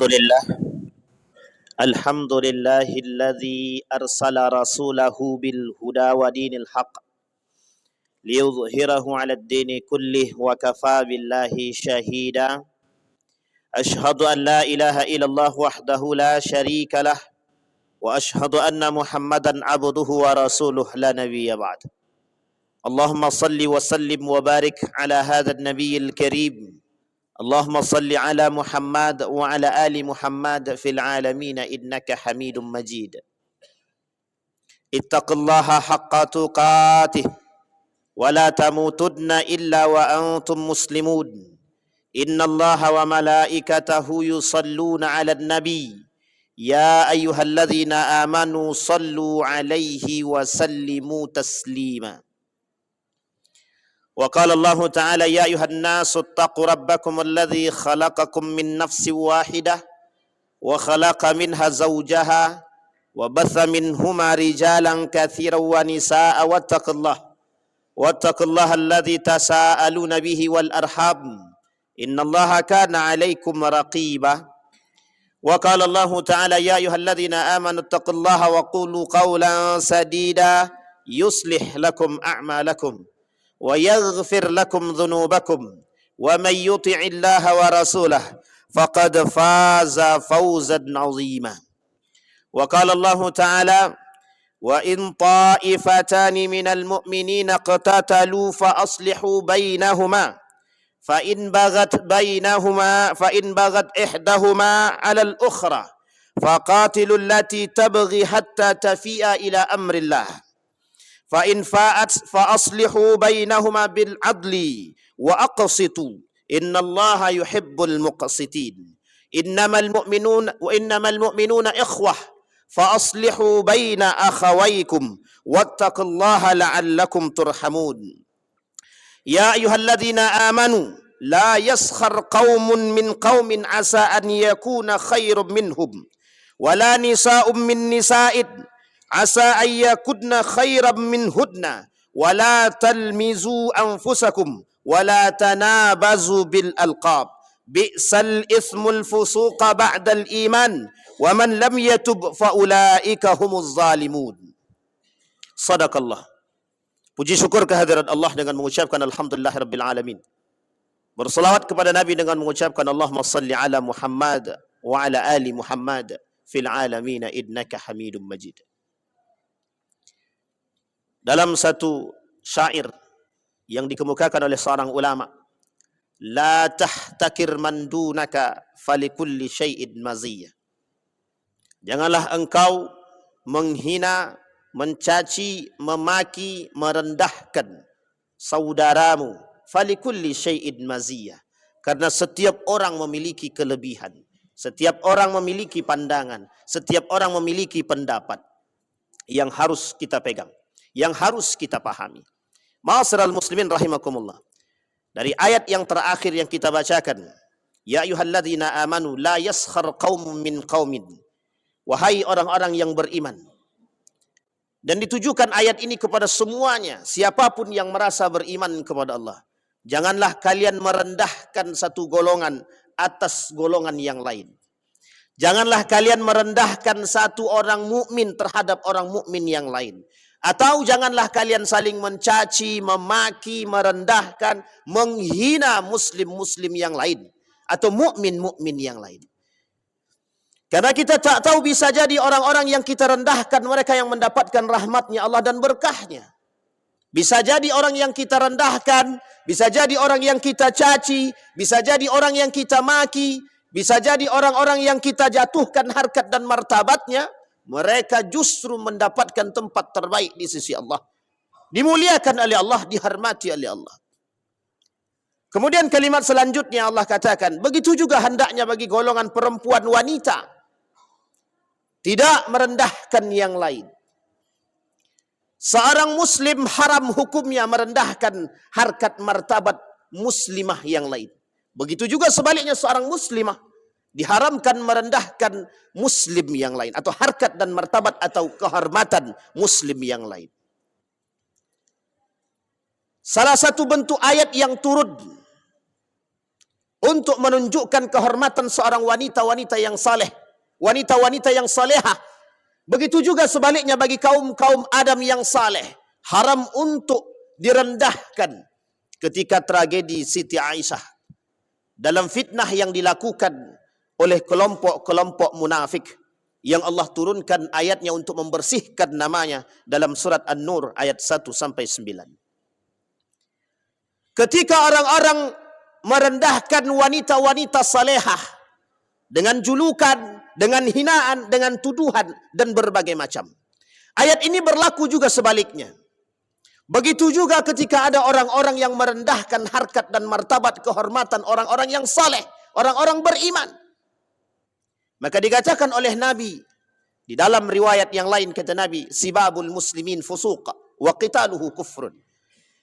لله الحمد لله الذي أرسل رسوله بالهدى ودين الحق ليظهره على الدين كله وكفى بالله شهيدا أشهد أن لا إله إلا الله وحده لا شريك له وأشهد أن محمدا عبده ورسوله لا نبي بعد اللهم صل وسلم وبارك على هذا النبي الكريم اللهم صل على محمد وعلى آل محمد في العالمين إنك حميد مجيد اتقوا الله حق تقاته ولا تموتن إلا وأنتم مسلمون إن الله وملائكته يصلون على النبي يا أيها الذين آمنوا صلوا عليه وسلموا تسليما وقال الله تعالى يا أيها الناس اتقوا ربكم الذي خلقكم من نفس واحدة وخلق منها زوجها وبث منهما رجالا كثيرا ونساء واتقوا الله الذي تساءلون به والأرحام إن الله كان عليكم رقيبا وقال الله تعالى يا أيها الذين آمنوا اتقوا الله وقولوا قولا سديدا يصلح لكم أعمالكم ويغفر لكم ذنوبكم ومن يطع الله ورسوله فقد فاز فوزا عظيما وقال الله تعالى وإن طائفتان من المؤمنين اقتتلوا فأصلحوا بينهما فإن بغت إحداهما على الأخرى فقاتلوا التي تبغي حتى تفيء إلى أمر الله فإن فاءت فأصلحوا بينهما بالعدل وأقسطوا إن الله يحب المقسطين إنما المؤمنون إخوة فأصلحوا بين أخويكم واتقوا الله لعلكم ترحمون يا أيها الذين آمنوا لا يسخر قوم من قوم عسى أن يكون خير منهم ولا نساء من نساء عسى أن يكن خيرا منهن ولا تلمزوا أنفسكم ولا تنابزوا بالألقاب بئس الإثم الفسوق بعد الإيمان ومن لم يتب فأولئك هم الظالمون صدق الله. Puji syukur kehadirat Allah dengan mengucapkan alhamdulillahirabbil alamin. Berselawat kepada Nabi dengan mengucapkan Allahumma salli ala Muhammad wa ala ali Muhammad fil alamin innaka Hamidum Majid. Dalam satu syair yang dikemukakan oleh seorang ulama, la tahtakir man dunaka falikulli syai'in maziyah. Janganlah engkau menghina, mencaci, memaki, merendahkan saudaramu, falikulli syai'in maziyah. Karena setiap orang memiliki kelebihan, setiap orang memiliki pandangan, setiap orang memiliki pendapat yang harus kita pegang, yang harus kita pahami. Ma'asyiral muslimin rahimakumullah. Dari ayat yang terakhir yang kita bacakan, ya ayyuhalladzina amanu la yaskhar qaumun min qaumin. Wahai orang-orang yang beriman. Dan ditujukan ayat ini kepada semuanya, siapapun yang merasa beriman kepada Allah. Janganlah kalian merendahkan satu golongan atas golongan yang lain. Janganlah kalian merendahkan satu orang mukmin terhadap orang mukmin yang lain. Atau janganlah kalian saling mencaci, memaki, merendahkan, menghina muslim-muslim yang lain. Atau mukmin-mukmin yang lain. Karena kita tak tahu, bisa jadi orang-orang yang kita rendahkan, mereka yang mendapatkan rahmatnya Allah dan berkahnya. Bisa jadi orang yang kita rendahkan, bisa jadi orang yang kita caci, bisa jadi orang yang kita maki, bisa jadi orang-orang yang kita jatuhkan harkat dan martabatnya, mereka justru mendapatkan tempat terbaik di sisi Allah. Dimuliakan oleh Allah, dihormati oleh Allah. Kemudian kalimat selanjutnya Allah katakan, begitu juga hendaknya bagi golongan perempuan wanita. Tidak merendahkan yang lain. Seorang muslim haram hukumnya merendahkan harkat martabat muslimah yang lain. Begitu juga sebaliknya seorang muslimah diharamkan merendahkan muslim yang lain. Atau harkat dan martabat atau kehormatan muslim yang lain. Salah satu bentuk ayat yang turun untuk menunjukkan kehormatan seorang wanita-wanita yang saleh, wanita-wanita yang salehah. Begitu juga sebaliknya bagi kaum-kaum Adam yang saleh, haram untuk direndahkan ketika tragedi Siti Aisyah dalam fitnah yang dilakukan oleh kelompok-kelompok munafik yang Allah turunkan ayatnya untuk membersihkan namanya dalam surat An-Nur ayat 1-9. Ketika orang-orang merendahkan wanita-wanita salehah dengan julukan, dengan hinaan, dengan tuduhan, dan berbagai macam. Ayat ini berlaku juga sebaliknya. Begitu juga ketika ada orang-orang yang merendahkan harkat dan martabat kehormatan orang-orang yang saleh, orang-orang beriman. Maka dikatakan oleh Nabi, di dalam riwayat yang lain kata Nabi, sibabul muslimin fusuq wa qitaluhu kufrun.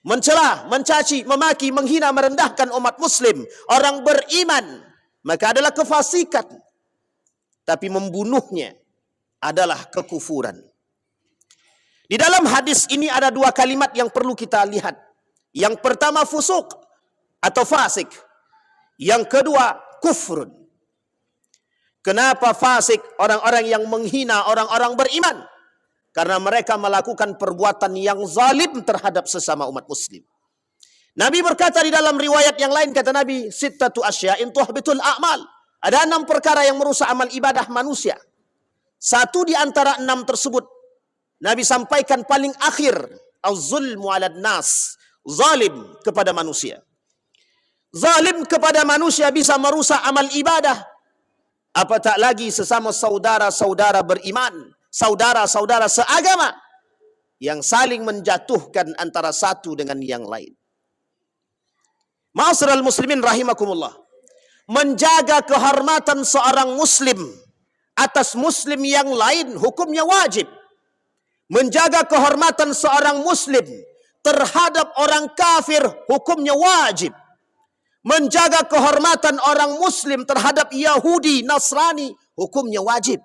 Mencela, mencaci, memaki, menghina, merendahkan umat muslim, orang beriman, maka adalah kefasikan. Tapi membunuhnya adalah kekufuran. Di dalam hadis ini ada dua kalimat yang perlu kita lihat. Yang pertama fusuk atau fasik. Yang kedua kufrun. Kenapa fasik? Orang-orang yang menghina orang-orang beriman. Karena mereka melakukan perbuatan yang zalim terhadap sesama umat muslim. Nabi berkata di dalam riwayat yang lain, kata Nabi, sittatu asya'in tuhbitul a'mal. Ada 6 perkara yang merusak amal ibadah manusia. Satu di antara 6 tersebut, Nabi sampaikan paling akhir, az-zulmu 'alan nas, zalim kepada manusia. Zalim kepada manusia bisa merusak amal ibadah. Apa tak lagi sesama saudara-saudara beriman, saudara-saudara seagama yang saling menjatuhkan antara satu dengan yang lain. Ma'asyiral muslimin rahimakumullah. Menjaga kehormatan seorang muslim atas muslim yang lain hukumnya wajib. Menjaga kehormatan seorang muslim terhadap orang kafir hukumnya wajib. Menjaga kehormatan orang muslim terhadap Yahudi, Nasrani hukumnya wajib.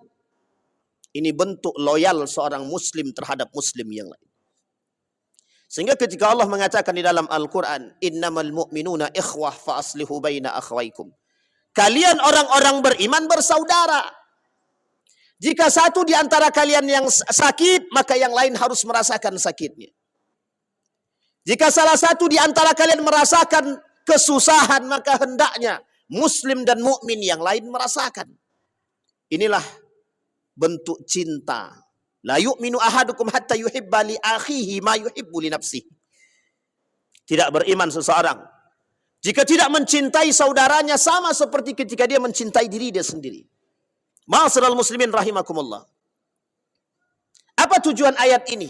Ini bentuk loyal seorang muslim terhadap muslim yang lain. Sehingga ketika Allah mengatakan di dalam Al-Quran, innamal mu'minuna ikhwah fa aslihu baina akhwaikum. Kalian orang-orang beriman bersaudara. Jika satu di antara kalian yang sakit, maka yang lain harus merasakan sakitnya. Jika salah satu di antara kalian merasakan kesusahan, maka hendaknya muslim dan mukmin yang lain merasakan. Inilah bentuk cinta. La yu'minu ahadukum hatta yuhibba li akhihi ma yuhibbu li nafsihi. Tidak beriman seseorang jika tidak mencintai saudaranya sama seperti ketika dia mencintai diri dia sendiri. Ma'asyiral muslimin rahimakumullah. Apa tujuan ayat ini?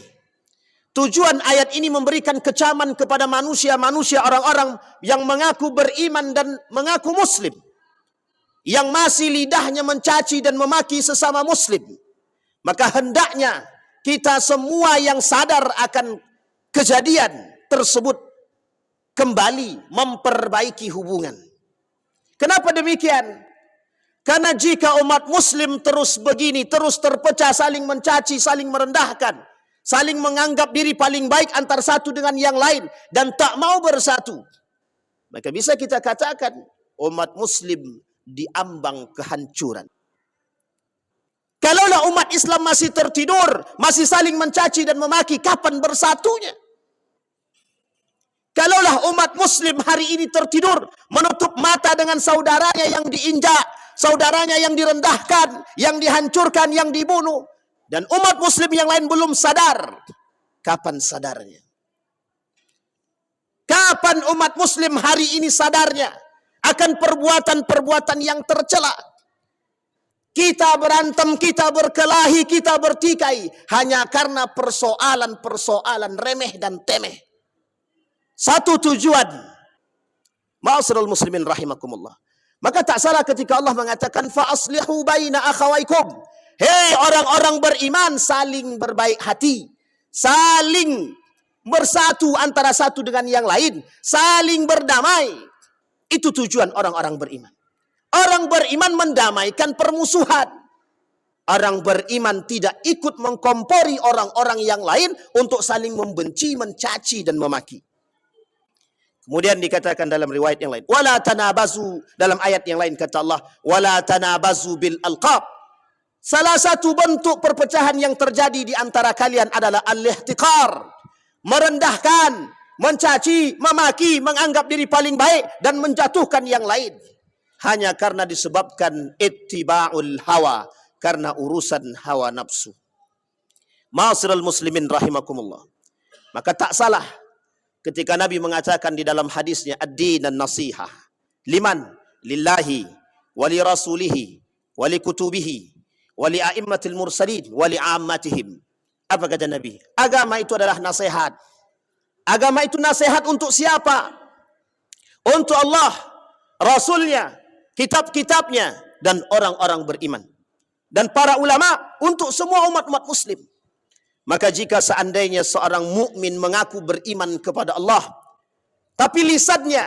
Tujuan ayat ini memberikan kecaman kepada manusia-manusia, orang-orang yang mengaku beriman dan mengaku muslim, yang masih lidahnya mencaci dan memaki sesama muslim. Maka hendaknya kita semua yang sadar akan kejadian tersebut kembali memperbaiki hubungan. Kenapa demikian? Karena jika umat muslim terus begini, terus terpecah, saling mencaci, saling merendahkan, saling menganggap diri paling baik antar satu dengan yang lain, dan tak mau bersatu, maka bisa kita katakan umat muslim diambang kehancuran. Kalaulah umat Islam masih tertidur, masih saling mencaci dan memaki, kapan bersatunya? Kalaulah umat muslim hari ini tertidur, menutup mata dengan saudaranya yang diinjak, saudaranya yang direndahkan, yang dihancurkan, yang dibunuh, dan umat muslim yang lain belum sadar, kapan sadarnya? Kapan umat muslim hari ini sadarnya akan perbuatan-perbuatan yang tercela? Kita berantem, kita berkelahi, kita bertikai hanya karena persoalan-persoalan remeh dan temeh. Satu tujuan. Ma'asyiral muslimin rahimakumullah. Maka tak salah ketika Allah mengatakan fa aslihu baina akhawaikum. Hei orang-orang beriman, saling berbaik hati, saling bersatu antara satu dengan yang lain, saling berdamai. Itu tujuan orang-orang beriman. Orang beriman mendamaikan permusuhan. Orang beriman tidak ikut mengkompori orang-orang yang lain untuk saling membenci, mencaci, dan memaki. Kemudian dikatakan dalam riwayat yang lain, wala tanabazu, dalam ayat yang lain kata Allah, wala tanabazu bil alqab. Salah satu bentuk perpecahan yang terjadi di antara kalian adalah al-ihtiqar, merendahkan, mencaci, memaki, menganggap diri paling baik dan menjatuhkan yang lain hanya karena disebabkan ittiba'ul hawa, karena urusan hawa nafsu. Ma'asyiral muslimin rahimakumullah. Maka tak salah ketika Nabi mengatakan di dalam hadisnya, ad-din an-nasihah. Liman? Lillahi, wali rasulihi, wali kutubihi, wali a'immatil mursalin, wali ammatihim. Apa kata Nabi? Agama itu adalah nasihat. Agama itu nasihat untuk siapa? Untuk Allah, Rasulnya, kitab-kitabnya, dan orang-orang beriman. Dan para ulama untuk semua umat-umat muslim. Maka jika seandainya seorang mukmin mengaku beriman kepada Allah, tapi lisannya,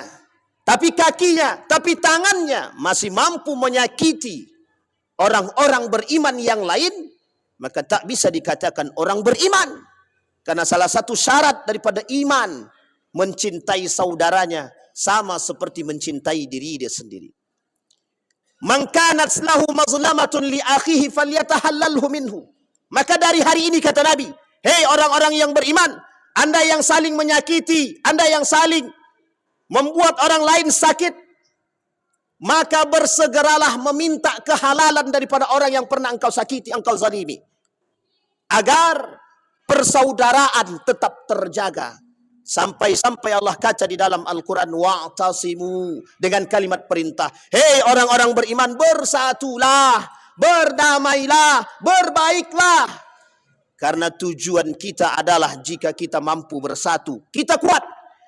tapi kakinya, tapi tangannya masih mampu menyakiti orang-orang beriman yang lain, maka tak bisa dikatakan orang beriman. Karena salah satu syarat daripada iman, mencintai saudaranya sama seperti mencintai diri dia sendiri. Man kanat lahu mazlamatun li akhihi falyatahallalhu minhu. Maka dari hari ini kata Nabi, hei orang-orang yang beriman, anda yang saling menyakiti, anda yang saling membuat orang lain sakit, maka bersegeralah meminta kehalalan daripada orang yang pernah engkau sakiti, engkau zalimi, agar persaudaraan tetap terjaga. Sampai-sampai Allah kata di dalam Al-Quran, wa'tasimu, dengan kalimat perintah, hei orang-orang beriman, bersatulah, berdamailah, berbaiklah. Karena tujuan kita adalah jika kita mampu bersatu, kita kuat.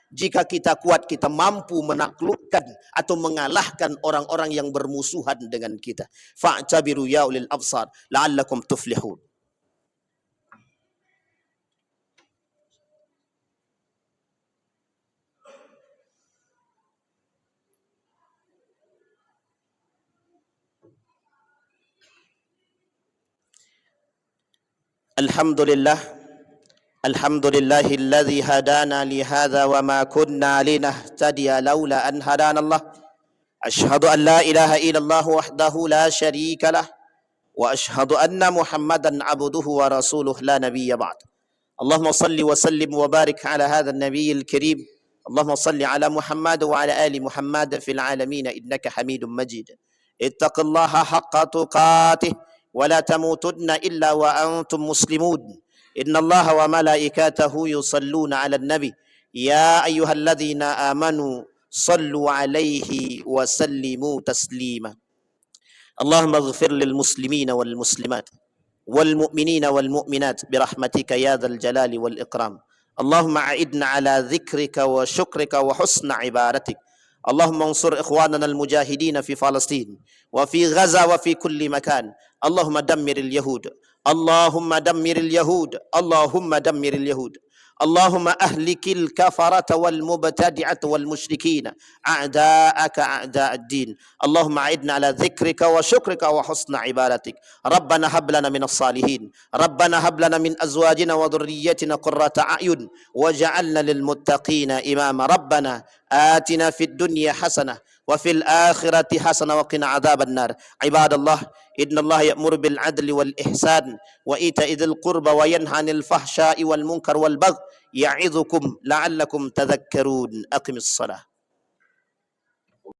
Jika kita kuat, kita mampu menaklukkan atau mengalahkan orang-orang yang bermusuhan dengan kita. Fa'tabiru ya ulil absar la'allakum tuflihun. Alhamdulillah, alhamdulillahilladzi hadana li hadza wa ma kunna linahtadiya laula an hadana Allah. Asyhadu an la ilaha illallah wahdahu la syarika lah wa asyhadu anna Muhammadan abduhu wa rasuluh la nabiyya ba'd. Allahumma salli wa sallim wa barik ala hadha an-nabiyil karim. Allahumma salli ala Muhammad wa ala ali Muhammad fil alamin innaka Hamidum Majid. Ittaqillaha haqqa tuqatih ولا تموتن إلا وأنتم مسلمون إن الله وملائكته يصلون على النبي يا أيها الذين آمنوا صلوا عليه وسلموا تسليما اللهم اغفر للمسلمين والمسلمات والمؤمنين والمؤمنات برحمتك يا ذا الجلال والإكرام اللهم أعدنا على ذكرك وشكرك وحسن عبادتك اللهم انصر إخواننا المجاهدين في فلسطين وفي غزة وفي كل مكان اللهم دمر اليهود اللهم دمر اليهود اللهم دمر اليهود اللهم أهلك الكفرة والمبتدعة والمشركين أعداءك أعداء الدين اللهم أعدنا على ذكرك وشكرك وحسن عبادتك ربنا هب لنا من الصالحين ربنا هب لنا من أزواجنا وذريتنا قرة أعين واجعلنا للمتقين إماما ربنا آتنا في الدنيا حسنة وفي الآخرة حسنة وقنا عذاب النار عباد الله إن الله يأمر بالعدل والإحسان وإيتاء ذي القربى وينهى عن الفحشاء والمنكر والبغي يعظكم لعلكم تذكرون أقم الصلاة